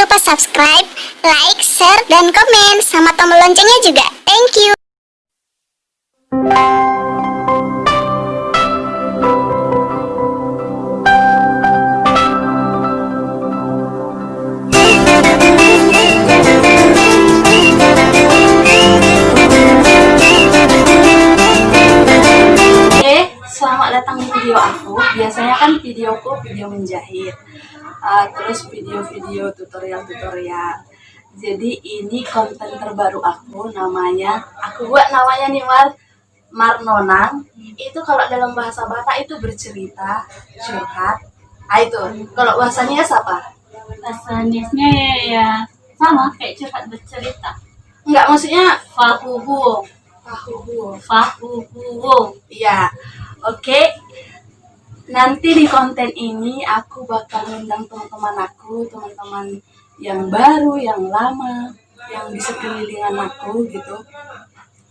lupa subscribe, like, share, dan komen, sama tombol loncengnya juga. Thank you. Selamat datang di video aku. Biasanya kan videoku video menjahit, terus video-video tutorial. Jadi ini konten terbaru aku, namanya nih Marnonang. Itu kalau dalam bahasa Batak itu bercerita, curhat. Itu kalau bahasanya siapa? Bahasanya ya sama kayak curhat bercerita. Enggak, maksudnya Fahuhu. Iya. Oke. Nanti di konten ini aku bakal ngundang teman-teman yang baru, yang lama, yang di sekelilingan aku gitu,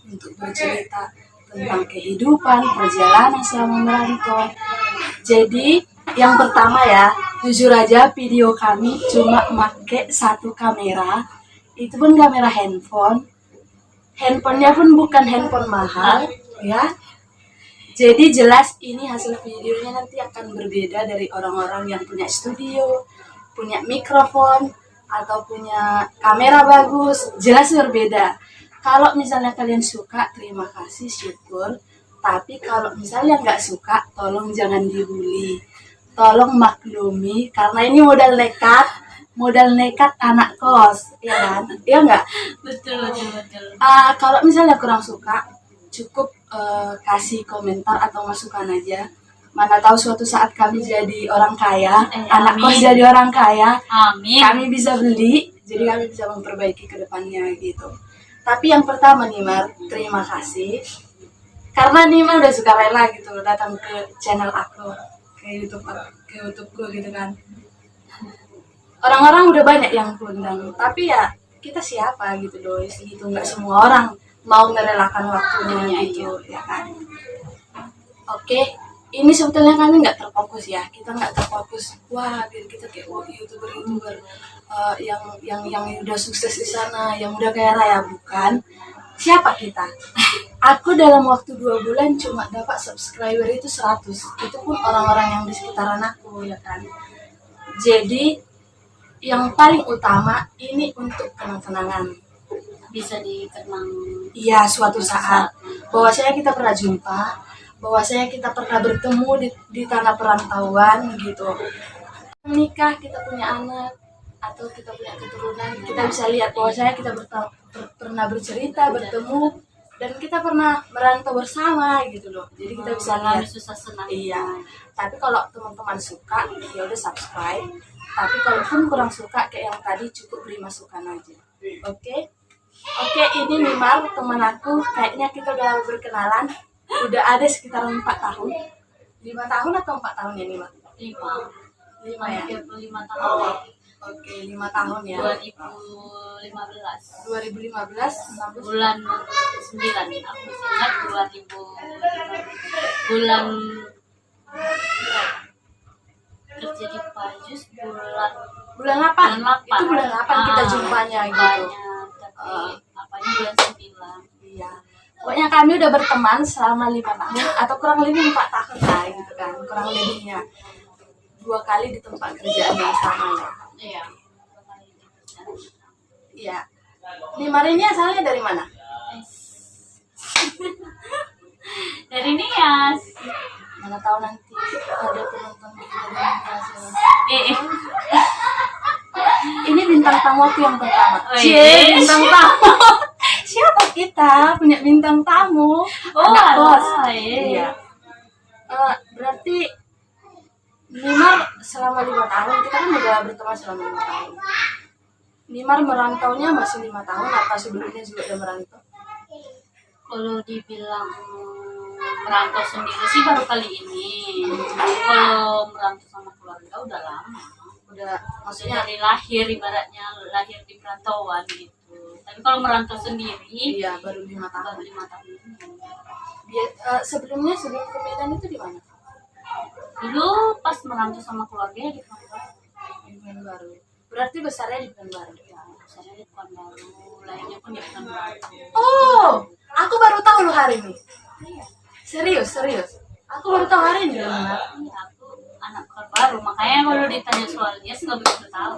untuk bercerita tentang kehidupan, perjalanan selama merantau. Jadi yang pertama ya, jujur aja video kami cuma pakai satu kamera, itu pun kamera handphone. Handphonenya pun bukan handphone mahal ya. Jadi jelas ini hasil videonya nanti akan berbeda dari orang-orang yang punya studio, punya mikrofon, atau punya kamera bagus. Jelas berbeda. Kalau misalnya kalian suka, terima kasih, syukur. Tapi kalau misalnya nggak suka, tolong jangan dibully. Tolong maklumi, karena ini modal nekat anak kos, ya kan? Iya nggak? Betul. Kalau misalnya kurang suka, cukup kasih komentar atau masukan aja. Mana tahu suatu saat kami jadi orang kaya, anak kos jadi orang kaya, Amin. kami bisa beli, jadi kami bisa memperbaiki ke depannya gitu. Tapi yang pertama nih Mar, terima kasih karena nih Mar udah suka rela gitu datang ke channel aku, ke YouTubeku gitu kan. Orang-orang udah banyak yang undang, tapi ya kita siapa gitu loh, gitu. Nggak semua orang mau ngerelakan waktunya gitu, ya kan. Oke, ini sebetulnya kami nggak terfokus ya, kita nggak terfokus. Wah, biar kita kayak youtuber yang udah sukses di sana, yang udah kaya raya, bukan. Siapa kita? Aku dalam waktu 2 bulan cuma dapat subscriber itu 100. Itu pun orang-orang yang di sekitaran aku, ya kan. Jadi yang paling utama ini untuk kenang-kenangan, Bisa dikenang. iya, suatu saat bahwasanya kita pernah jumpa, bahwasanya kita pernah bertemu di tanah perantauan gitu. Menikah, kita punya anak atau kita punya keturunan, kita bisa lihat bahwasanya kita pernah bercerita, bertemu, dan kita pernah merantau bersama gitu loh. Jadi kita bisa lihat Susah senang. iya. Tapi kalau teman-teman suka, ya udah subscribe. Tapi kalaupun kurang suka kayak yang tadi, cukup beri masukan aja. Oke, ini Mimar, teman aku. Kayaknya kita udah berkenalan. Udah ada sekitar 4 tahun. 5 tahun atau 4 tahun ya, Mimar? 5 ya? 35 tahun. Oke, 5 tahun ya. 2015 sampai Bulan 9. Aku ingat 2000 bulan kerja di Pajus bulan 8. Bulan 8. Itu bulan 8 kita jumpanya gitu. Tapi apanya bulan 9. Iya. Pokoknya kami udah berteman selama 5 tahun atau kurang lebih 4 tahun lah gitu kan. Kurang lebihnya 2 kali di tempat kerjaan yang sama ya. Iya. Iya. Mimar ini asalnya dari mana? Dari Nias. Mana tahu nanti ada penonton kita dari Nias. Ini bintang tamu aku yang pertama. Bintang tamu. Siapa kita punya bintang tamu? Anak kos. Iya. Berarti Mimar selama 5 tahun, kita kan udah berteman selama 5 tahun. Mimar merantaunya masih 5 tahun, apa sebelumnya juga udah merantau? Kalau dibilang merantau sendiri sih baru kali ini. Kalau merantau sama keluarga udah lama. Udah, Maksudnya dari lahir, ibaratnya lahir di perantauan gitu. Tapi kalau merantau sendiri, iya baru 5 tahun. baru 5 tahun. Sebelum ke Medan itu di mana? Dulu pas merantau sama keluarga di Papua. Di Medan baru. Berarti besarnya di Pekanbaru. Ya, saya di Pekanbaru, lainnya pun di Pekanbaru. Oh, aku baru tahu loh hari ini. Iya. Serius. Aku baru tahu hari ini loh. Nar. Iya, aku anak Pekanbaru, makanya kalau ditanya soal dia sih nggak begitu tahu.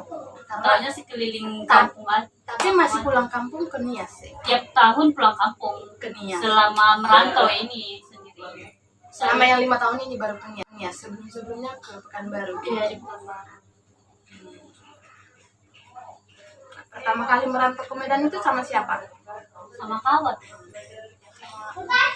Tahunya sih keliling kampung aja. Tapi masih pulang kampung ke Nias sih. Tiap tahun pulang kampung Ke Nias. selama merantau ini sendiri. Selama yang 5 tahun ini baru ke Nias. Sebelum-sebelumnya ke Pekanbaru. Iya di Pekanbaru. Pertama kali merantau ke Medan itu sama siapa? Sama kawan,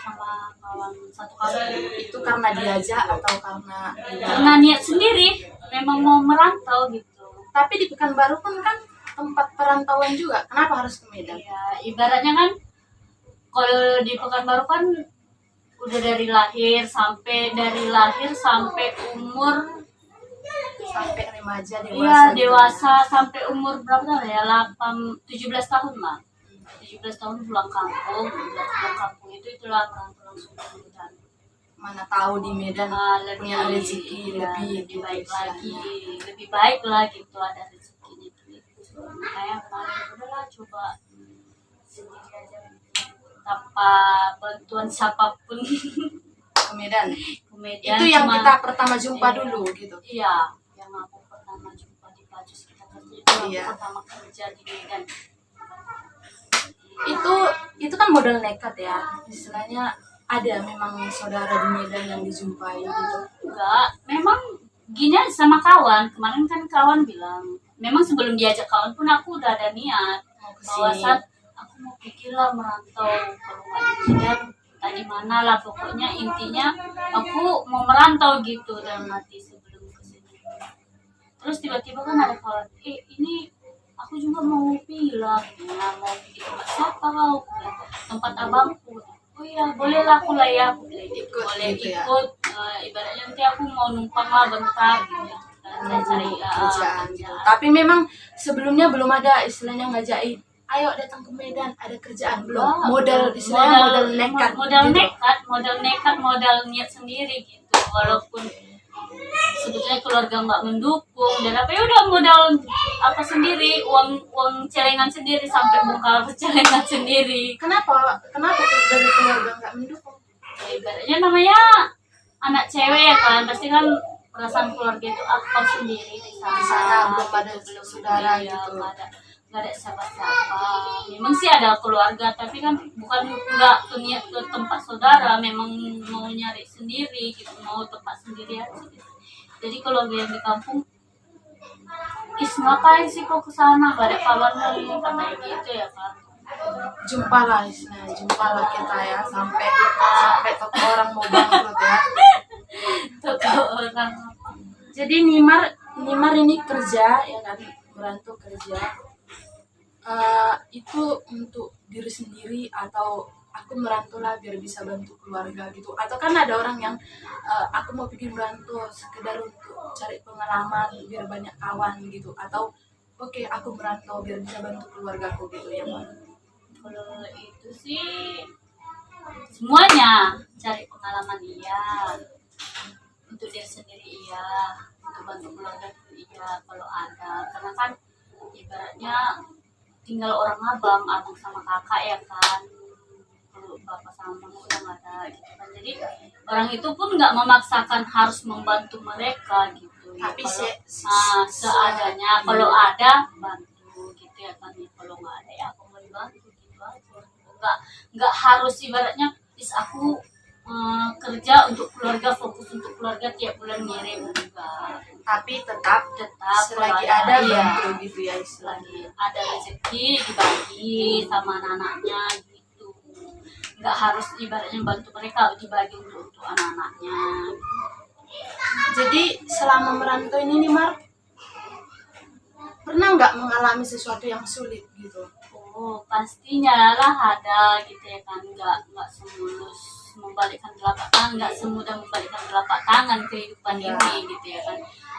sama kawan satu kawan. Itu karena diajak atau karena Karena niat sendiri, memang mau merantau gitu. Tapi di Pekanbaru pun kan tempat perantauan juga. Kenapa harus ke Medan? Ya, ibaratnya kan kalau di Pekanbaru kan udah dari lahir sampai umur Sampai remaja dewasa. iya gitu. dewasa sampai umur berapa tahun ya? 17 tahun lah. 17 tahun pulang kampung, itulah merantau langsung ke Medan. Mana tahu di Medan punya rezeki ya, lebih lebih baik gitu, lagi, istilahnya. lebih baik lah gitu ada rezekinya gitu. Makanya kemarin udahlah coba sendiri aja tanpa bantuan siapapun. Ke Medan. Kemudian Itu yang cuma- kita pertama jumpa iya. dulu gitu. Iya, yang aku pertama jumpa di baju sekitar itu aku Iya. pertama kerja di Medan. Itu kan modal nekat ya. Istilahnya ada memang saudara di Medan yang dijumpai gitu. Enggak, memang gini aja sama kawan. Kemarin kan kawan bilang, memang sebelum diajak kawan pun aku udah ada niat Mau ke bahwasan sini. aku mau pikirlah merantau kalau nggak di Medan entah di mana lah pokoknya intinya aku mau merantau gitu dalam hati sebelum kesini. Terus tiba-tiba kan ada kawan, ini aku juga mau bilang, ya, mau di tempat siapa kau? Tempat abangku. Oh iya, bolehlah aku lah ya. Aku bilang, Ikut boleh gitu ya. ikut. Ibaratnya nanti aku mau numpang lah bentar gitu. Saya cari Kerjaan gitu. Tapi memang sebelumnya belum ada istilahnya ngajakin, ayo datang ke Medan, ada kerjaan belum. Modal istilahnya modal nekat. modal gitu. nekat, modal niat sendiri gitu. Walaupun sebetulnya keluarga nggak mendukung dan apa ya udah modal apa sendiri, uang celengan sendiri sampai bongkar celengan sendiri. Kenapa dari keluarga nggak mendukung? Ya, ibaratnya namanya anak cewek ya kan, pasti kan perasaan keluarga itu apa sendiri di sana, Di sana belum ada belum saudara iya, gitu. nggak ada siapa-siapa. Memang sih ada keluarga tapi kan bukan nggak niat ke tempat saudara, memang mau nyari sendiri gitu, mau tempat sendiri aja gitu. Jadi keluarga yang di kampung, ngapain sih kok kesana, gak ada kawan lagi katanya gitu ya kan. Jumpalah kita ya sampai toko orang mau bangkrut ya. Tuh orang Jadi Nimar ini kerja ya kan, merantau kerja. Itu untuk diri sendiri atau aku merantau lah biar bisa bantu keluarga gitu, atau kan ada orang yang aku mau bikin merantau sekedar untuk cari pengalaman biar banyak kawan gitu, atau oke, aku merantau biar bisa bantu keluargaku gitu ya Mbak. kalau itu sih semuanya cari pengalaman iya, untuk diri sendiri iya, untuk bantu keluarga iya kalau ada, karena kan ibaratnya tinggal orang abang sama kakak ya kan, kalau bapak sama mama udah nggak ada gitu kan, jadi orang itu pun nggak memaksakan harus membantu mereka gitu ya, Tapi kalau seadanya, kalau ada bantu gitu ya kan, kalau nggak ada ya aku mau dibantu gitu aja, nggak harus ibaratnya aku kerja untuk keluarga, fokus untuk keluarga tiap bulan ngirim juga, tapi tetap selagi kalau ada iya, bantu gitu ya istilahnya. lagi ada rezeki dibagi sama anak-anaknya gitu, nggak harus ibaratnya bantu mereka, dibagi untuk anak-anaknya. Jadi selama merantau ini nih Mar, pernah nggak mengalami sesuatu yang sulit gitu? Oh pastinya lah ada gitu ya kan, nggak semulus membalikkan telapak tangan, nggak semudah membalikkan telapak tangan kehidupan Ya. ini gitu ya kan,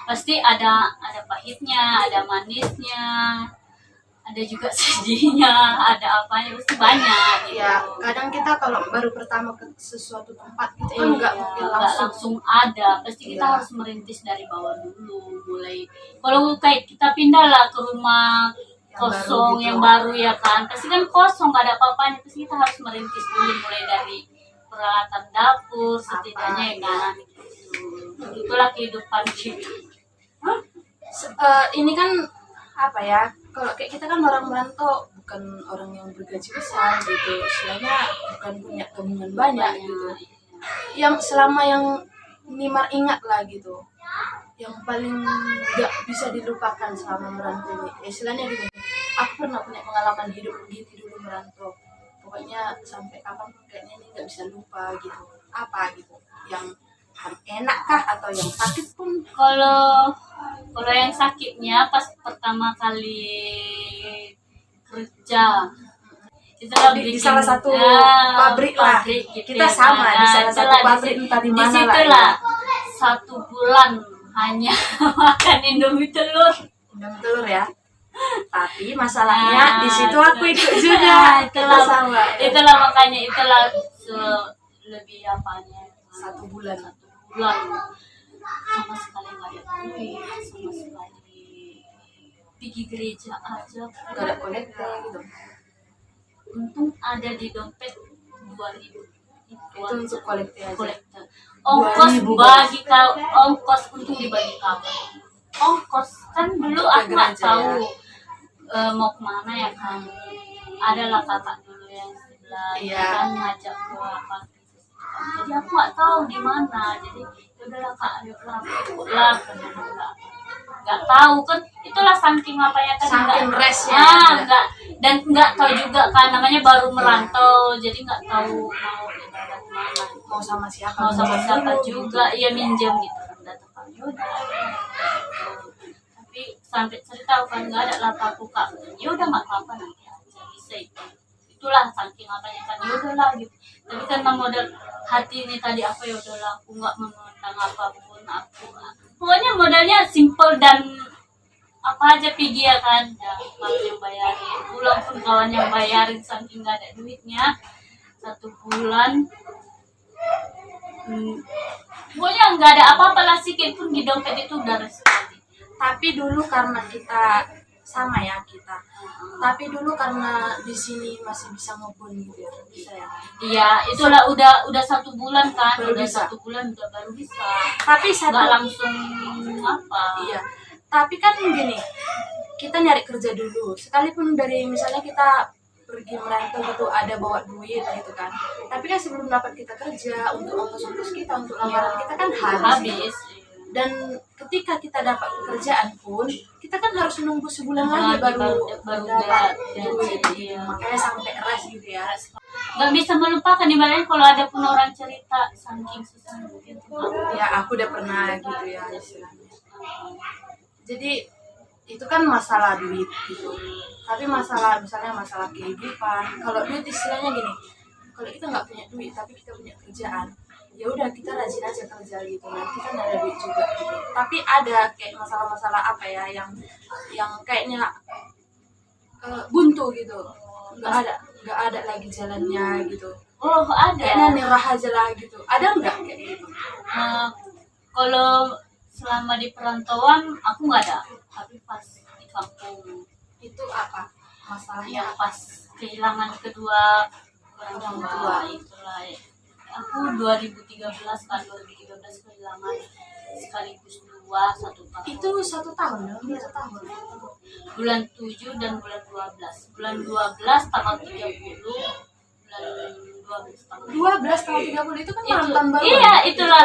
pasti ada pahitnya, ada manisnya, ada juga sedihnya, ada apanya, pasti banyak gitu. Ya kadang kita kalau baru pertama ke sesuatu tempat gitu kan nggak mungkin Nggak langsung ada, pasti kita Iya. harus merintis dari bawah dulu, mulai kalau kayak kita pindah lah ke rumah Yang kosong baru gitu. yang baru ya kan, pasti kan kosong nggak ada apa-apanya, pasti kita harus merintis dulu mulai dari peralatan dapur setidaknya ya kan. Itulah kehidupan kita. Ini kan apa ya, kalau kayak kita kan orang merantau, bukan orang yang bergaji besar gitu, istilahnya bukan punya tabungan banyak gitu. Yang selama yang Nimar ingat lah gitu, yang paling gak bisa dilupakan selama merantau ini, istilahnya gini, aku pernah punya pengalaman hidup begitu dulu merantau, pokoknya sampai kapan pun kayaknya ini gak bisa lupa gitu. Apa gitu yang enak kah atau yang sakit pun? Kalau yang sakitnya pas pertama kali kerja itu lah Di salah satu pabrik lah. gitu Kita ya sama kan. di salah satu Itulah, pabrik entah di mana lah. disitulah 1 bulan hanya makan Indomie telur. Undang telur ya. Tapi masalahnya di situ aku ikut Nah, juga. Kita sama. itulah makanya itulah lebih apanya 1 bulan. 1 bulan sama sekali nggak ada duit, sama sekali pergi gereja aja Gak ada kolektor gitu. untung ada di dompet 2.000 Itu untuk kolektor aja. kolektor. Ongkos 2.000, bagi kau, ongkos untung dibagi kau. Ongkos kan dulu Ke aku nggak gereja, tahu mau kemana ya kan. Adalah kakak dulu yang sebelah Iya. kan ngajak ke apa. Jadi aku nggak tahu di mana. Jadi ya udahlah kak, ayolah ikutlah. Nggak tahu kan, itulah saking apanya kan Saking nggak- resnya. nggak, dan nggak tahu juga kan, namanya baru merantau jadi nggak tahu mau ibadah kemana, Mau sama siapa? mau sama Minjem siapa dulu, juga, iya minjem gitu kan, datang kan yaudah. Tapi sampai cerita kan nggak ada lah aku kak, yaudah nggak apa-apa nanti aja bisa itu. Itulah saking apanya kan, yaudahlah gitu. Tapi karena modal hati ini tadi apa, yaudahlah aku nggak memandang apapun, aku pokoknya modalnya simple dan apa aja pergi ya kan, ya kawan yang bayarin, pulang pun kawan yang bayarin saking nggak ada duitnya 1 bulan. Pokoknya nggak ada apa-apa lah, sikit pun di dompet itu udah sekali. Tapi dulu karena kita sama ya kita. Tapi dulu karena di sini masih bisa ngebun gitu ya. Bisa ya. Iya, itulah udah 1 bulan kan, Baru udah bisa. 1 bulan udah baru bisa. Tapi satu Nggak langsung apa. Iya. Tapi kan gini, kita nyari kerja dulu. Sekalipun dari misalnya kita pergi merantau gitu ada bawa duit gitu kan. Tapi kan sebelum dapat kita kerja untuk ongkos-ongkos kita, untuk lamaran kita kan habis. Habis. Dan ketika kita dapat pekerjaan pun, kita kan harus menunggu sebulan lagi baru dapat duit. Iya. Makanya sampai res gitu ya. Nggak bisa melupakan, ibaratnya kalau ada pun orang cerita saking susah gitu. Ya aku udah pernah gitu ya istilahnya. Jadi itu kan masalah duit gitu. Tapi masalah misalnya masalah kehidupan. Kalau duit istilahnya gini, kalau kita nggak punya duit tapi kita punya kerjaan, ya udah kita rajin aja kerja gitu. Nanti kan ada duit juga gitu. Tapi ada kayak masalah-masalah apa ya yang kayaknya buntu gitu. Nggak ada lagi jalannya gitu. Oh Kayaknya ada. nyerah aja lah gitu. Ada nggak kayak gitu? Kalau selama di perantauan aku nggak ada, tapi pas di kampung Itu apa masalahnya? yang pas kehilangan kedua orang Orang tua tua. itulah. Aku 2013 kan, 2013 kehilangan sekaligus 1 tahun. Itu 1 tahun ya? 1 tahun. Bulan 7 dan bulan 12. Bulan 12 tanggal 30, bulan 12 tanggal 12 tahun 30 itu kan itu, mantan baru. iya itulah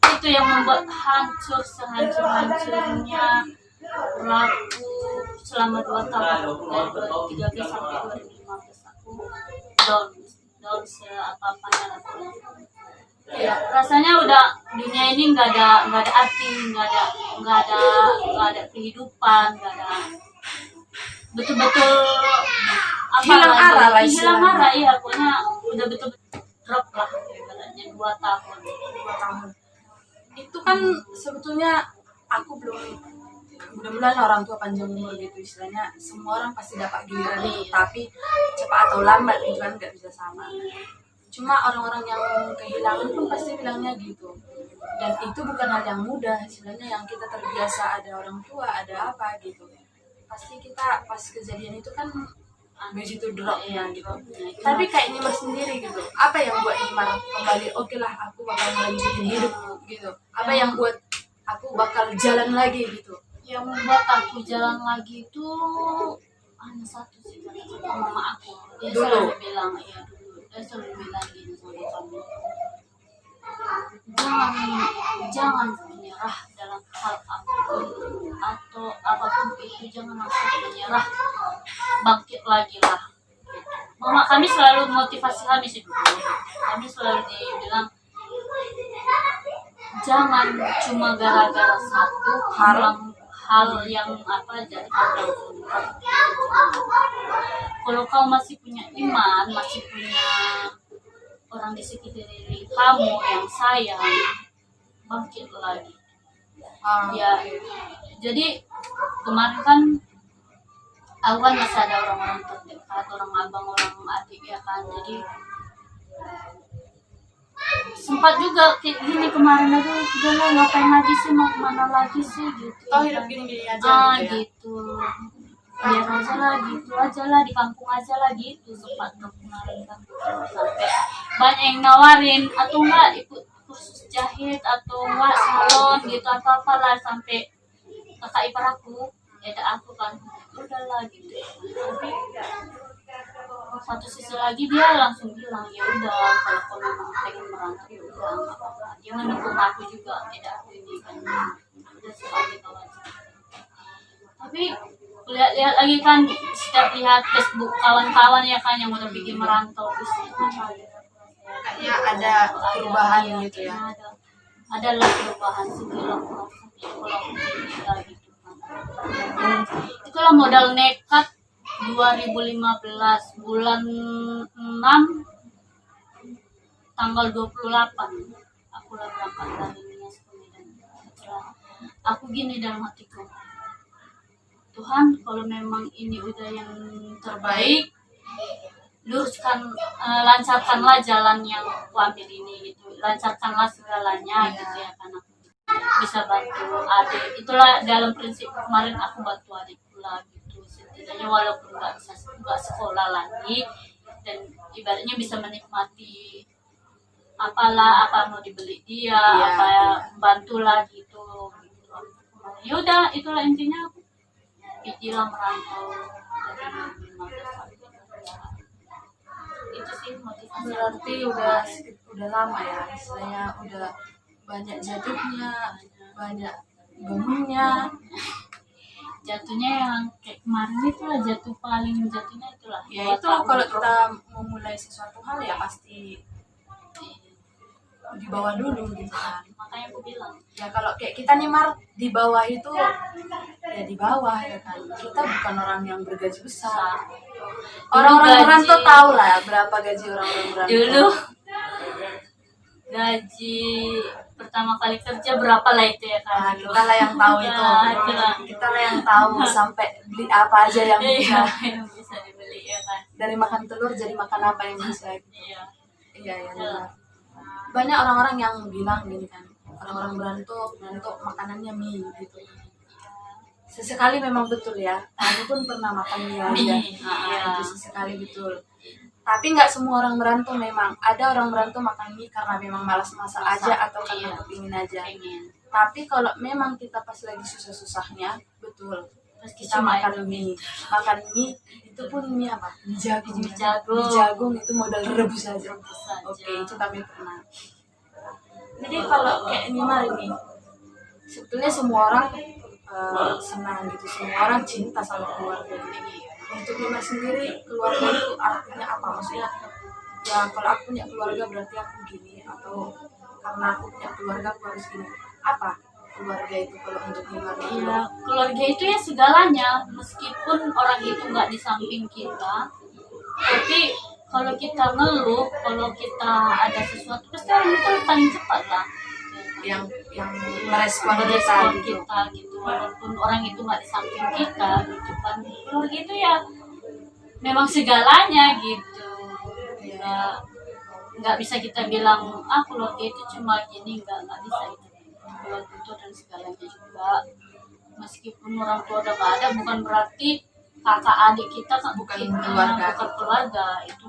itu yang membuat hancur sehancur-hancurnya laku selama 2 tahun dari 2013 sampai 2015 aku down seapa-apanya aku. Iya. Rasanya udah dunia ini nggak ada arti, nggak ada kehidupan, nggak ada betul-betul apa Hilang lah, arah lah hilang istilahnya. arah, iya pokoknya udah betul-betul drop lah ibaratnya 2 tahun. 2 tahun. Itu kan sebetulnya aku belum mudah-mudahan orang tua panjang umur gitu, istilahnya semua orang pasti dapat giliran itu, tapi cepat atau lambat itu kan nggak bisa sama. Cuma orang-orang yang kehilangan pun pasti bilangnya gitu, dan itu bukan hal yang mudah istilahnya, yang kita terbiasa ada orang tua ada apa gitu, pasti kita pas kejadian itu kan begitu dropnya gitu. Tapi kayak Nimar sendiri gitu, apa yang buat Nimar kembali oke lah aku bakal melanjutin hidup gitu, apa yang buat aku bakal jalan lagi gitu? Yang membuat aku jalan lagi itu hanya satu sih, kata mama aku. Dia Dulu? selalu bilang, ya dulu dia selalu bilang gini sama kamu, jangan menyerah dalam hal apapun atau apapun itu, jangan langsung menyerah, bangkit lagi lah. Mama kami selalu motivasi kami sih dulu. Kami selalu dibilang jangan cuma gara-gara satu hal yang apa jadi langsung. Kalau kau masih punya iman, masih punya orang di sekitar diri kamu yang sayang, bangkit lagi. Ya, jadi kemarin kan aku kan masih ada orang-orang terdekat, orang abang, orang adik ya kan, jadi sempat juga kayak gini kemarin, aduh udah lah ngapain lagi sih, mau kemana lagi sih gitu. Oh hidup gini-gini aja gitu ya? Gitu, biar aja lah gitu aja lah, di kampung aja lah gitu. Sempat kemarin kan sampai banyak yang nawarin atau enggak ikut kursus jahit atau enggak salon gitu atau apalah, sampai kakak ipar aku aku kan udahlah gitu. Tapi satu sisi lagi dia langsung bilang ya udah, kalau kau memang pengen merantau ya udah nggak apa-apa. Dia mendukung aku juga, tidak aku ini kan udah sekali kau aja. Tapi lihat-lihat lagi kan, setiap lihat Facebook kawan-kawan ya kan yang udah bikin merantau, kayaknya ada perubahan gitu ya? Ada lah perubahan sekilas kalau gitu kan. Itulah modal nekat 2015 bulan 6 tanggal 28 aku lah berangkat dari Nias ke Medan. Aku gini dalam hatiku, Tuhan kalau memang ini udah yang terbaik, luruskan, lancarkanlah jalan yang aku ambil ini gitu, lancarkanlah segalanya gitu ya, karena bisa bantu adik. Itulah dalam prinsip kemarin aku bantu adik pula gitu, setidaknya walaupun nggak sekolah lagi, dan ibaratnya bisa menikmati apalah apa mau dibeli dia, apa ya, bantulah gitu. Ya udah, itulah intinya aku pikiran merantau dari 15 itu sih motivasi. Berarti udah lama ya, istilahnya udah banyak jatuhnya, banyak bangunnya. Jatuhnya yang kayak kemarin itu lah, jatuhnya itulah Ya itu kalau kita memulai sesuatu hal ya pasti di bawah dulu gitu kan. makanya aku bilang Ya kalau kayak kita nih Mar, di bawah itu ya di bawah ya kan. Kita bukan orang yang bergaji besar. Orang-orang merantau tahu lah berapa gaji orang-orang merantau. dulu gaji pertama kali kerja berapa lah itu ya Nah, kan. kita lah yang tahu itu. Nah, itulah. Kita lah yang tahu sampai beli apa aja yang bisa. Yang bisa dibeli ya kan. Dari makan telur jadi makan apa yang bisa. Iya. Iya ya benar. Banyak orang-orang yang bilang gini kan, orang-orang merantau makanannya mie gitu. Sesekali memang betul ya. Aku pun pernah makan mie aja. Iya. Itu sesekali betul. Tapi nggak semua orang merantau memang. Ada orang merantau makan mie karena memang malas masak aja atau karena Iya. kepingin aja. Pengen. Tapi kalau memang kita pas lagi susah-susahnya, betul. Terus Kita makan mie itu pun mie apa? Mie jagung. Mie jagung. Mie jagung itu modal rebus aja. Oke, itu kami pernah. Jadi kalau kayak Nimar ini, sebetulnya semua orang senang gitu, semua orang cinta sama keluarga. Untuk Nimar sendiri, keluarga itu artinya apa? Maksudnya, ya kalau aku punya keluarga berarti aku gini, atau karena aku punya keluarga aku harus gini. Apa keluarga itu kalau untuk Nimar? Iya, keluarga itu ya segalanya. Meskipun orang itu nggak di samping kita, tapi kalau kita ngeluh, kalau kita ada sesuatu, pasti orang itu paling cepat lah. yang merespon kita merespon gitu. kita gitu, walaupun orang itu nggak di samping kita gitu kan. Keluarga itu ya memang segalanya gitu. Nggak bisa kita bilang keluarga itu cuma gini, nggak bisa itu. Keluarga itu dan segalanya juga. Meskipun orang tua udah nggak ada, bukan berarti kakak adik kita kan Bukan keluarga. bukan keluarga, itu